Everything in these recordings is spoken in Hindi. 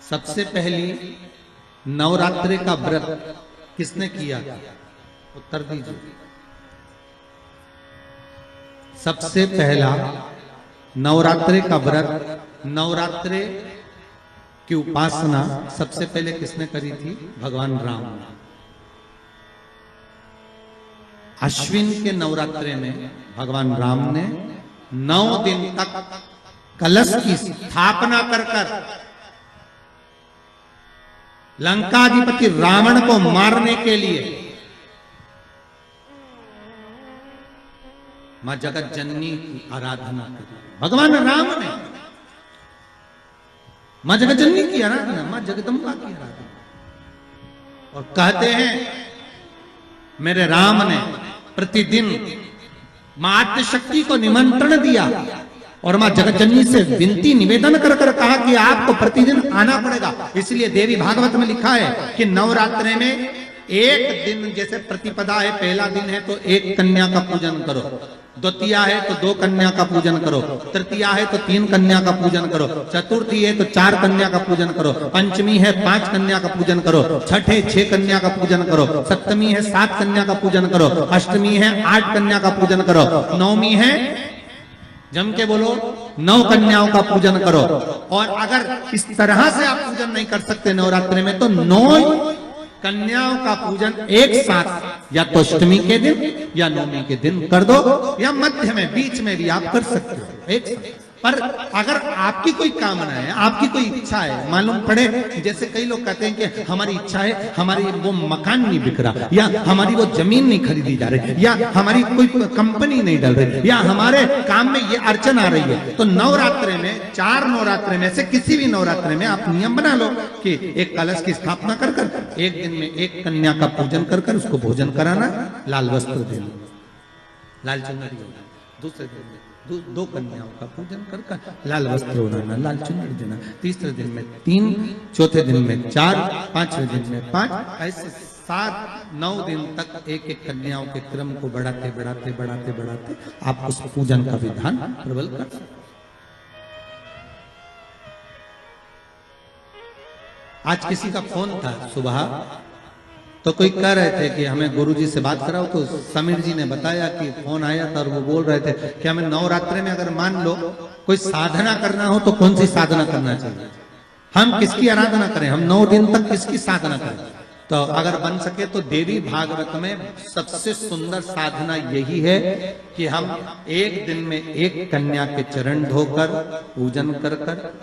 सबसे पहली नवरात्रि का व्रत किसने किया था? उत्तर दीजिए। सबसे पहला नवरात्रि का व्रत, नवरात्रि की उपासना सबसे पहले किसने करी थी? भगवान राम। अश्विन के नवरात्रि में भगवान राम ने 9 दिन तक कलश की स्थापना कर लंकाधिपति रावण को मारने के लिए मां जगत जननी की आराधना की। भगवान राम ने मां जगत जननी की आराधना, मां जगदम्बा की आराधना। और कहते हैं मेरे राम ने प्रतिदिन मां आद्यशक्ति को निमंत्रण दिया और मां जगत जननी से विनती निवेदन कर कहा कि आपको प्रतिदिन आना पड़ेगा। इसलिए देवी भागवत में लिखा है कि नवरात्रि में एक दिन, जैसे प्रतिपदा है, पहला दिन है तो एक कन्या का पूजन करो, द्वितीया है तो 2 कन्या का पूजन करो, तृतीया है तो 3 कन्या का पूजन करो, चतुर्थी है तो 4 कन्या का पूजन करो, पंचमी है 5 कन्या का पूजन करो, छठ है 6 कन्या का पूजन करो, सप्तमी है 7 कन्या का पूजन करो, अष्टमी है 8 कन्या का पूजन करो, नवमी है, जम के बोलो, 9 कन्याओं का पूजन करो। और अगर इस तरह से आप पूजन नहीं कर सकते नवरात्रि में तो 9 कन्याओं का पूजन एक साथ, या तो अष्टमी के दिन या नवमी के दिन कर दो, या मध्य में, बीच में भी आप कर सकते हो एक साथ। पर अगर आपकी कोई कामना है, आपकी कोई इच्छा है, मालूम पड़े, जैसे कई लोग कहते हैं कि हमारी इच्छा है, हमारी वो मकान नहीं बिक रहा, या हमारी वो जमीन नहीं खरीदी जा रही, या हमारी कोई कंपनी नहीं डल रही, या हमारे काम में ये अड़चन आ रही है, तो नवरात्रि में, 4 नवरात्रि में से किसी भी नवरात्रि में आप नियम बना लो कि एक कलश की स्थापना कर एक दिन में 1 कन्या का पूजन कर उसको भोजन कराना, लाल वस्त्र देना, लाल चुनरी देना, दूसरे दिन में 2 कन्याओं का पूजन कर लाल वस्त्र ओढ़ाना, लाल चुनरी देना, तीसरे दिन में 3, चौथे दिन में 4, 5वें दिन में 5, ऐसे 7-9 दिन तक एक कन्याओं के क्रम को बढ़ाते आप उस पूजन का विधान प्रबल कर सकते। आज किसी का फोन था सुबह, तो कोई कह रहे थे कि हमें गुरुजी से बात कराओ, तो समीर जी ने बताया कि फोन आया था और वो बोल रहे थे कि हमें नवरात्रि में अगर मान लो कोई साधना करना हो तो कौन सी साधना करना चाहिए, हम किसकी आराधना करें, हम 9 दिन तक किसकी साधना करें। तो अगर बन सके तो देवी भागवत में सबसे सुंदर साधना यही है कि हम एक दिन में 1 कन्या के चरण धोकर पूजन कर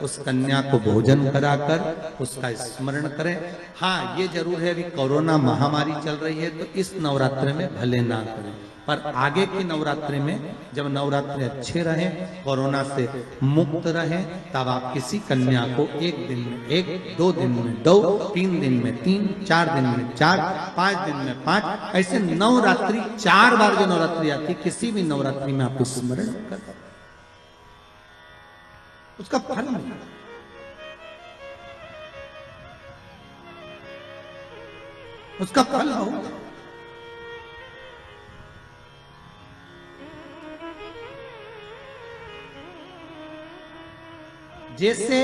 उस कन्या को भोजन कराकर उसका स्मरण करें। हाँ, ये जरूर है, अभी कोरोना महामारी चल रही है तो इस नवरात्रि में भले ना करें, पर आगे की नवरात्रि में जब नवरात्रि अच्छे रहें, कोरोना से मुक्त रहें, तब आप किसी कन्या को 1 दिन में 1, 2 दिन में 2, 3 दिन में 3, 4 दिन में 4, 5 दिन में 5, ऐसे नवरात्रि 4 बार जो नवरात्रि आती, किसी भी नवरात्रि में आप स्मरण कर उसका फल मिलेगा। उसका फल होगा। जैसे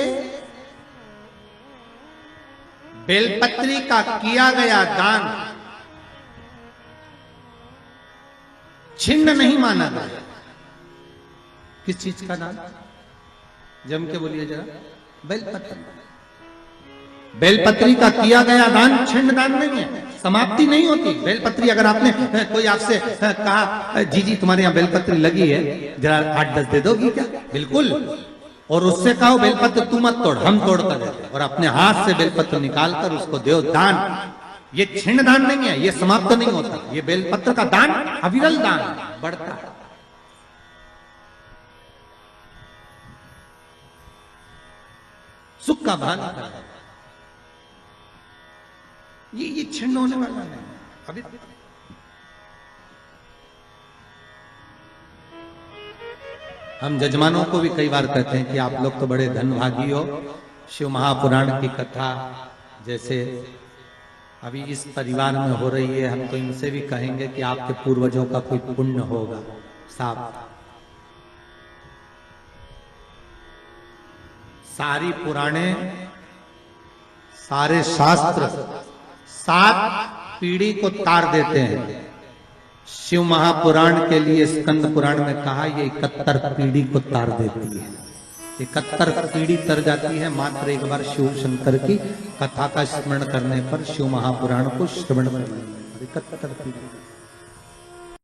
बेलपत्री का किया गया दान छिन्न नहीं माना गया। किस चीज का दान? जम के बोलिए जरा। बेलपत्री। बेलपत्री का किया गया दान छिन्न दान नहीं है, समाप्ति नहीं होती। बेलपत्री अगर आपने कोई आपसे कहा जी तुम्हारे यहाँ बेलपत्री लगी है, जरा 8-10 दे दोगी क्या? बिल्कुल। और उससे कहो बेलपत्र तू मत तोड़, हम तोड़ कर देते, और अपने हाथ से बेलपत्र निकालकर उसको दो दान। ये छिन्न दान नहीं है, ये समाप्त नहीं होता। ये बेलपत्र का दान अविरल दान बढ़ता है। सुख का भान करता है। ये छिन्न होने वाला नहीं अभी। हम जजमानों को भी कई बार कहते हैं कि आप लोग तो बड़े धनभागी हो, शिव महापुराण की कथा जैसे अभी इस परिवार में हो रही है, हम तो इनसे भी कहेंगे कि आपके पूर्वजों का कोई पुण्य होगा। साफ सारी पुराणे सारे शास्त्र 7 पीढ़ी को तार देते हैं। शिव महापुराण के लिए स्कंद पुराण में कहा ये 71 पीढ़ी को तार देती है। 71 पीढ़ी तर जाती है मात्र एक बार शिव शंकर की कथा का स्मरण करने पर, शिव महापुराण को श्रवण करने पर 71 पीढ़ी।